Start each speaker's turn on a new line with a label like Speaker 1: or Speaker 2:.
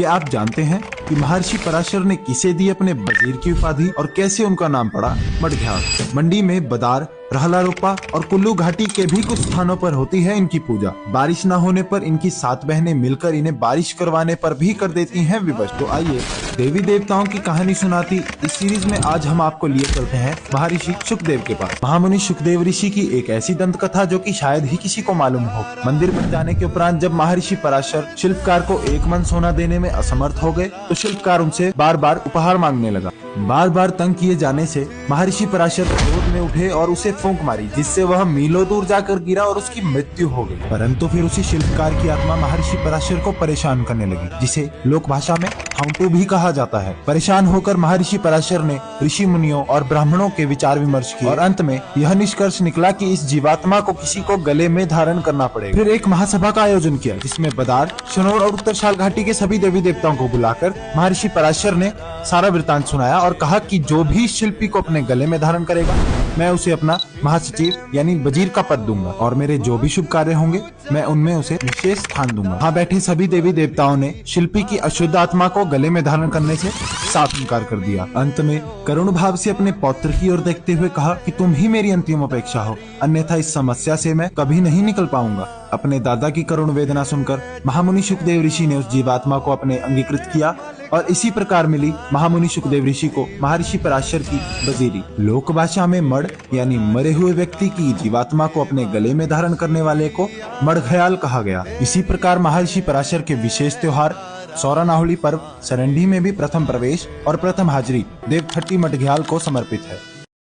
Speaker 1: क्या आप जानते हैं कि महर्षि पराशर ने किसे दी अपने वजीर की उपाधि और कैसे उनका नाम पड़ा मडघ्याल। मंडी में बदार, रहलारोपा और कुल्लू घाटी के भी कुछ स्थानों पर होती है इनकी पूजा। बारिश न होने पर इनकी 7 बहनें मिलकर इन्हें बारिश करवाने पर भी कर देती हैं विवश। तो आइए देवी देवताओं की कहानी सुनाती इस सीरीज में आज हम आपको लिए चलते हैं महर्षि सुखदेव के पास। महामुनि सुखदेव ऋषि की एक ऐसी दंत कथा जो कि शायद ही किसी को मालूम हो। मंदिर बन जाने के उपरांत जब महर्षि पराशर शिल्पकार को 1 मन सोना देने में असमर्थ हो गए तो शिल्पकार उनसे बार बार उपहार मांगने लगा। बार बार तंग किए जाने से महर्षि पराशर क्रोध में उठे और उसे फूंक मारी, जिससे वह मीलों दूर जाकर गिरा और उसकी मृत्यु हो गई। परंतु फिर उसी शिल्पकार की आत्मा महर्षि पराशर को परेशान करने लगी, जिसे लोक भाषा में हाउंटू भी कहा जाता है। परेशान होकर महर्षि पराशर ने ऋषि मुनियों और ब्राह्मणों के विचार विमर्श किए और अंत में यह निष्कर्ष निकला कि इस जीवात्मा को किसी को गले में धारण करना पड़ेगा। फिर एक महासभा का आयोजन किया, जिसमें बदार, शनौर और उत्तरशाल घाटी के सभी देवी देवताओं को बुलाकर महर्षि पराशर ने सारा वृतांत सुनाया और कहा कि जो भी शिल्पी को अपने गले में धारण करेगा मैं उसे अपना महासचिव यानी वजीर का पद दूंगा और मेरे जो भी शुभ कार्य होंगे मैं उनमें उसे विशेष स्थान दूंगा। वहाँ बैठे सभी देवी देवताओं ने शिल्पी की अशुद्ध आत्मा को गले में धारण करने से साफ इनकार कर दिया। अंत में करुण भाव से अपने पौत्र की ओर देखते हुए कहा कि तुम ही मेरी अंतिम अपेक्षा हो, अन्यथा इस समस्या से मैं कभी नहीं निकल पाऊंगा। अपने दादा की करुण वेदना सुनकर महामुनि सुखदेव ऋषि ने उस जीवात्मा को अपने अंगीकृत किया और इसी प्रकार मिली महामुनि सुखदेव ऋषि को महर्षि पराशर की वजीरी। लोक भाषा में मड यानी मरे हुए व्यक्ति की जीवात्मा को अपने गले में धारण करने वाले को मडघ्याल कहा गया। इसी प्रकार महर्षि पराशर के विशेष त्योहार सौरानाहुली पर्व सरंडी में भी प्रथम प्रवेश और प्रथम हाजिरी देवथट्टी मडघ्याल को समर्पित है।